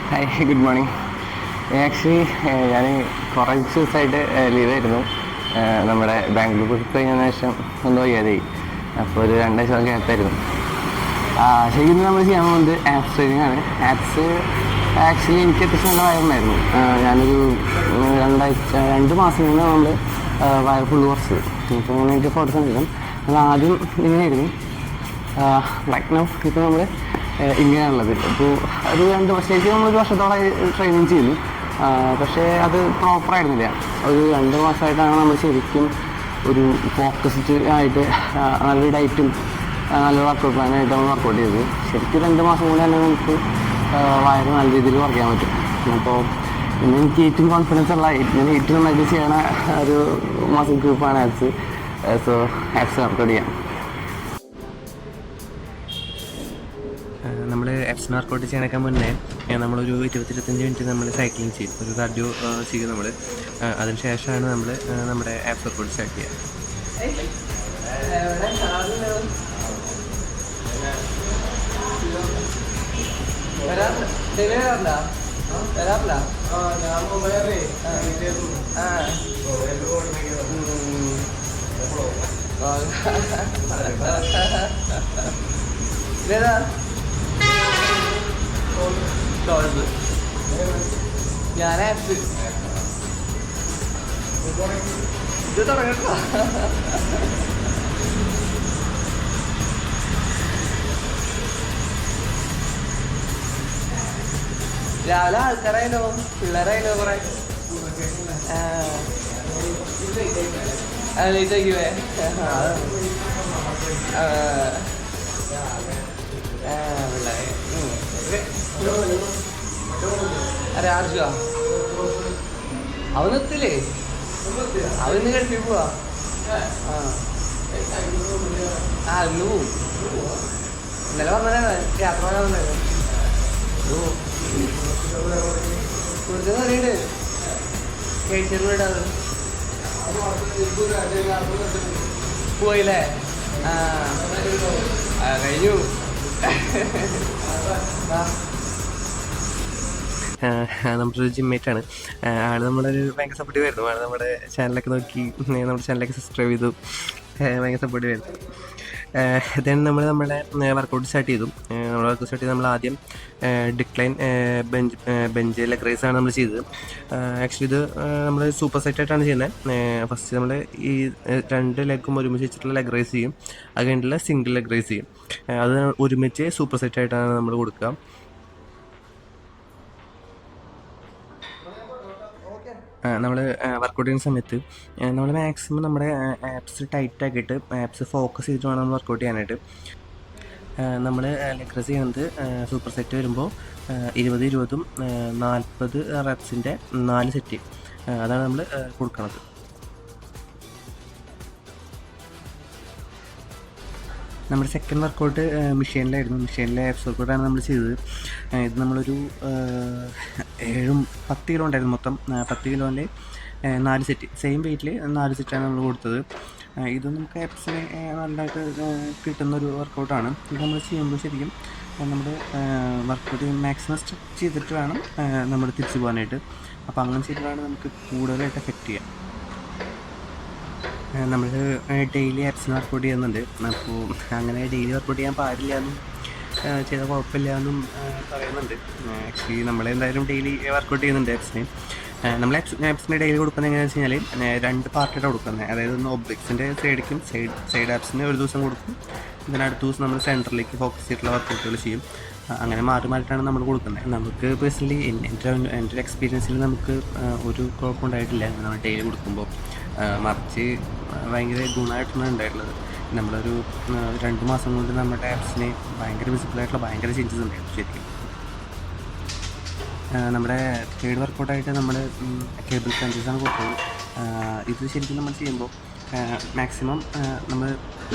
Hi, good morning. Actually ഞാൻ കുറച്ച് ദിവസമായിട്ട് ലീവായിരുന്നു. നമ്മുടെ ബാംഗ്ലൂർ പോയി കഴിഞ്ഞതിന് ശേഷം ഒന്ന് വയ്യാതായി. അപ്പോൾ ഒരു 2 ആഴ്ച ഗ്യാപ്പായിരുന്നു. ശരിക്കും നമ്മൾ ചെയ്യാൻ പോകുന്നത് ആപ്സ് ട്രെയിനിങ് ആണ്. ആപ്സ് ആക്ച്വലി എനിക്ക് അത്യാവശ്യം നല്ല വയറുണ്ടായിരുന്നു. ഞാനൊരു 2 മാസം മുന്നേ നമ്മൾ വയർ ഫുള്ള് കുറച്ചത്. ഇപ്പോൾ എനിക്ക് ഫോട്ടോസ് ഉണ്ടെങ്കിലും അത് ആദ്യം ഇങ്ങനെയായിരുന്നു. ലൈക്ക് നൗ ഇപ്പോൾ നമ്മൾ ഇങ്ങനെയാണുള്ളത്. അപ്പോൾ ഒരു 2 വർഷത്തേക്ക് നമ്മളൊരു വർഷത്തോളം ട്രെയിനിങ് ചെയ്തു. പക്ഷേ അത് പ്രോപ്പറായിരുന്നില്ല. ഒരു 2 മാസമായിട്ടാണ് നമ്മൾ ശരിക്കും ഒരു ഫോക്കസ്ഡ് ആയിട്ട് നല്ലൊരു ഡയറ്റും നല്ല വർക്കൗട്ട് പ്ലാനായിട്ട് നമ്മൾ വർക്കൗട്ട് ചെയ്തത്. ശരിക്കും 2 മാസം കൊണ്ട് തന്നെ നമുക്ക് വയറ് നല്ല രീതിയിൽ കുറയ്ക്കാൻ പറ്റും. അപ്പോൾ ഇന്ന് എനിക്ക് ഏറ്റവും കോൺഫിഡൻസ് ഉള്ള ഞാൻ ഏറ്റവും നന്നായിട്ട് ചെയ്യണ ഒരു മസിൽ ഗ്രൂപ്പാണ് ആപ്സ്. സോ ആപ്സ് വർക്കൗട്ട് ചെയ്യാം. നമ്മൾ ആപ്സ് വർക്കൗട്ട് ചെയ്യാനൊക്കെ മുന്നേ നമ്മളൊരു 20-25 മിനിറ്റ് നമ്മൾ സൈക്ലിംഗ് ചെയ്യും, ഒരു കാർഡിയോ ചെയ്യും നമ്മൾ. അതിന് ശേഷമാണ് നമ്മൾ നമ്മുടെ ആപ്സ് വർക്കൗട്ട് സ്റ്റാർട്ട് ചെയ്യുക. ഞാൻ ആപ്സ് ഇത് തുടങ്ങട്ടോ. രാവിലെ ആൾക്കാരായാലോ പിള്ളേരായാലോ കുറെ ലേറ്റ് ആക്കിയേ. അരെ ആർജുക അവനെത്തില്ലേ, അവന്ന് കഴിച്ചു പോവാ. ഇന്ന് പോവും. ഇന്നലെ പറഞ്ഞ യാത്ര വന്നായിരുന്നു. കൂടുതൽ അറിയണ്ട് കഴിച്ചിട്ട് വിടാത് പോയില്ലേ. കഴിഞ്ഞു. നമ്മുടെ ഒരു ജിമ്മേറ്റാണ് ആൾ. നമ്മളൊരു ഭയങ്കര സപ്പോർട്ടീവ് ആയിരുന്നു. ആൾ നമ്മുടെ ചാനലൊക്കെ നോക്കി നമ്മുടെ ചാനലൊക്കെ സബ്സ്ക്രൈബ് ചെയ്തു. ഭയങ്കര സപ്പോർട്ടീവ് ആയിരുന്നു. ദെൻ നമ്മുടെ വർക്കൗട്ട് സ്റ്റാർട്ട് ചെയ്തു. നമ്മൾ വർക്കൗട്ട് സ്റ്റാർട്ട് ചെയ്ത് നമ്മൾ ആദ്യം ഡിക്ലൈൻ ബെഞ്ച് ലെഗ് റൈസ് ആണ് നമ്മൾ ചെയ്തത്. ആക്ച്വലി ഇത് നമ്മൾ സൂപ്പർ സെറ്റ് ആയിട്ടാണ് ചെയ്യുന്നത്. ഫസ്റ്റ് നമ്മൾ ഈ 2 ലെഗും ഒരുമിച്ച് വെച്ചിട്ടുള്ള ലെഗ് റൈസ് ചെയ്യും. അത് കഴിഞ്ഞിട്ടുള്ള സിംഗിൾ ലെഗ് റൈസ് ചെയ്യും. അത് ഒരുമിച്ച് സൂപ്പർ സെറ്റ് ആയിട്ടാണ് നമ്മൾ കൊടുക്കുക. നമ്മൾ വർക്കൗട്ട് ചെയ്യുന്ന സമയത്ത് നമ്മൾ മാക്സിമം നമ്മുടെ ആപ്സ് ടൈറ്റ് ആക്കിയിട്ട് ആപ്സ് ഫോക്കസ് ചെയ്തിട്ട് വേണം നമ്മൾ വർക്കൗട്ട് ചെയ്യാനായിട്ട്. നമ്മൾ ലെഗ് റൈസ് ചെയ്യുന്നത് സൂപ്പർ സെറ്റ് വരുമ്പോൾ 20-20 40 റെപ്സിൻ്റെ 4 സെറ്റ് അതാണ് നമ്മൾ കൊടുക്കുന്നത്. നമ്മുടെ സെക്കൻഡ് വർക്കൗട്ട് മെഷീനിലായിരുന്നു. മെഷീനിലെ ആപ്സ് വർക്കൗട്ടാണ് നമ്മൾ ചെയ്തത്. ഇത് നമ്മളൊരു 10 കിലോ ഉണ്ടായിരുന്നു. മൊത്തം 10 കിലോൻ്റെ 4 സെറ്റ്, സെയിം വെയിറ്റിൽ 4 സെറ്റാണ് നമ്മൾ കൊടുത്തത്. ഇത് നമുക്ക് ആപ്സിന് നല്ലതായിട്ട് കിട്ടുന്നൊരു വർക്കൗട്ടാണ്. ഇത് നമ്മൾ ചെയ്യുമ്പോൾ ശരിക്കും നമ്മുടെ വർക്കൗട്ട് മാക്സിമം സ്ട്രെച്ച് ചെയ്തിട്ട് വേണം നമ്മൾ തിരിച്ചു പോകാനായിട്ട്. അപ്പോൾ അങ്ങനെ ചെയ്തിട്ടാണ് നമുക്ക് കൂടുതലായിട്ട് എഫക്റ്റ് ചെയ്യാം. നമ്മൾ ഡെയിലി ആപ്സിന് വർക്കൗട്ട് ചെയ്യുന്നുണ്ട്. അപ്പോൾ അങ്ങനെ ഡെയിലി വർക്കൗട്ട് ചെയ്യാൻ പാടില്ല എന്നും ചെയ്താൽ കുഴപ്പമില്ല എന്നും പറയുന്നുണ്ട്. ആക്ച്വലി നമ്മളെന്തായാലും ഡെയിലി വർക്കൗട്ട് ചെയ്യുന്നുണ്ട് ആപ്സിന്. നമ്മൾ ആപ്സിന് ഡെയിലി കൊടുക്കുന്നത് എങ്ങനെയാണെന്ന് വെച്ച് കഴിഞ്ഞാൽ 2 പാർട്ടായിട്ടാണ് കൊടുക്കുന്നത്. അതായത് ഒന്ന് ഒബ്ജക്ട്സിൻ്റെ സൈഡിലേക്കും സൈഡ് ആപ്സിന് ഒരു ദിവസം കൊടുക്കും. ഇതിന് അടുത്ത ദിവസം നമ്മൾ സെൻറ്ററിലേക്ക് ഫോക്കസ് ചെയ്തിട്ടുള്ള വർക്കൗട്ടുകൾ ചെയ്യും. അങ്ങനെ മാറി മാറിയിട്ടാണ് നമ്മൾ കൊടുക്കുന്നത്. നമുക്ക് പേഴ്സണലി എൻ്റെ ഒരു എക്സ്പീരിയൻസിൽ നമുക്ക് ഒരു കുഴപ്പമുണ്ടായിട്ടില്ല നമ്മൾ ഡെയിലി കൊടുക്കുമ്പോൾ. മറിച്ച് ഭയങ്കര ഗുണമായിട്ടാണ് ഉണ്ടായിട്ടുള്ളത്. നമ്മളൊരു 2 മാസം കൊണ്ട് നമ്മുടെ ആപ്സിന് ഭയങ്കര വിസിബിളായിട്ടുള്ള ഭയങ്കര ചേഞ്ചസ് ഉണ്ടായിരുന്നു ശരിക്കും. നമ്മുടെ തേർഡ് വർക്കൗട്ടായിട്ട് നമ്മൾ കേബിൾ ക്രഞ്ചസാണ് കൊടുത്തത്. ഇത് ശരിക്കും നമ്മൾ ചെയ്യുമ്പോൾ മാക്സിമം നമ്മൾ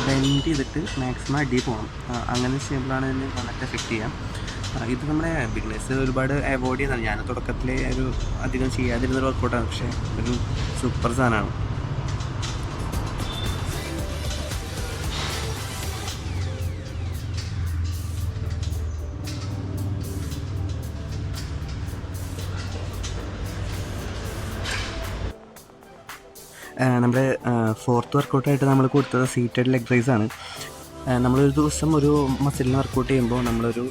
ബെൻഡ് ചെയ്തിട്ട് മാക്സിമം അടി പോകണം. അങ്ങനെ ചെയ്യുമ്പോഴാണ് ഇതിന് നന്നായിട്ട് എഫക്റ്റ് ചെയ്യാം. ഇത് നമ്മുടെ ബിഗിനേഴ്സ് ഒരുപാട് അവോയ്ഡ് ചെയ്യുന്നതാണ്. ഞാൻ തുടക്കത്തിൽ ഒരു അധികം ചെയ്യാതിരുന്നൊരു വർക്കൗട്ടാണ്. പക്ഷേ ഒരു സൂപ്പർ സാധനമാണ്. നമ്മുടെ ഫോർത്ത് വർക്കൗട്ടായിട്ട് നമ്മൾ കൊടുത്തത് സീറ്റഡ് ലെഗ് റൈസ് ആണ്. നമ്മളൊരു ദിവസം ഒരു മസിലിന് വർക്കൗട്ട് ചെയ്യുമ്പോൾ നമ്മളൊരു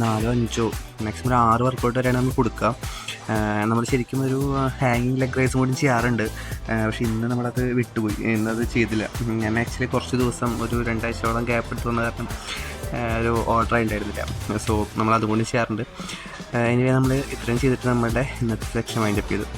4-5 മാക്സിമം ഒരു 6 വർക്കൗട്ട് വരെയാണ് നമ്മൾ കൊടുക്കുക. നമ്മൾ ശരിക്കും ഒരു ഹാങ്ങിങ് ലെഗ് റൈസും കൂടി ചെയ്യാറുണ്ട്. പക്ഷേ ഇന്ന് നമ്മളത് വിട്ടുപോയി, ഇന്നത് ചെയ്തില്ല. ഞാൻ ആക്ച്വലി കുറച്ച് ദിവസം ഒരു 2 ആഴ്ചയോളം ഗ്യാപ്പ് എടുത്ത് വന്ന കാരണം ഒരു ഓർഡർ ഉണ്ടായിരുന്നില്ല. സോ നമ്മൾ അതുകൊണ്ട് ചെയ്യാറുണ്ട്. ഇനി നമ്മൾ ഇത്രയും ചെയ്തിട്ട് നമ്മളുടെ ഇന്നത്തെ സെക്ഷൻ വൈൻഡപ്പ് ചെയ്തു.